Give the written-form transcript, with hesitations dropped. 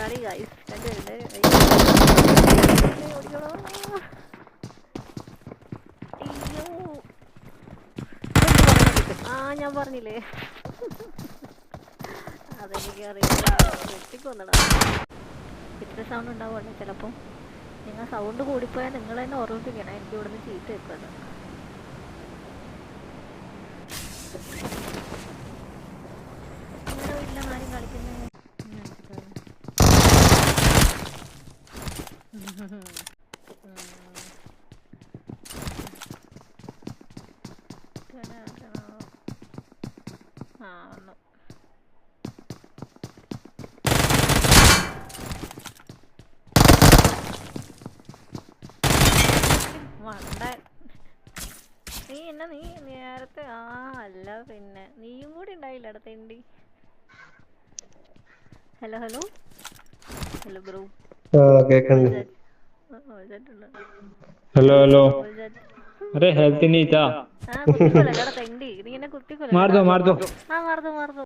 ചാടി ഗൈസ് ഓടിക്കോളൂ. അയ്യോ ഞാൻ പറഞ്ഞില്ലേ അതെനിക്ക് അറിയില്ല. വെട്ടിക്കൊന്നടാ. ഇത്ര സൗണ്ട് ഉണ്ടാവുമല്ലോ ചിലപ്പോൾ. നിങ്ങൾ സൗണ്ട് കൂടിപ്പോയാൽ നിങ്ങൾ തന്നെ ഓർമ്മിപ്പിക്കണം എനിക്ക് ഇവിടുന്ന് ചീത്ത വെക്കുന്നത്. നിങ്ങളുടെ വീട്ടിലാണ് ആരും കളിക്കുന്നത്? വന്നു. നീ നേരത്തെ അല്ല പിന്നെ നീയും കൂടി ഉണ്ടായില്ല അടുത്ത എൻഡി. Hello hello hello bro. Hello hello अरे हेल्थ नहीं था കുത്തിക്കൊല്ലടാ തെണ്ടി. നീ എന്നെ കുത്തിക്കൊല്ലടാ. मार दो മാർദോ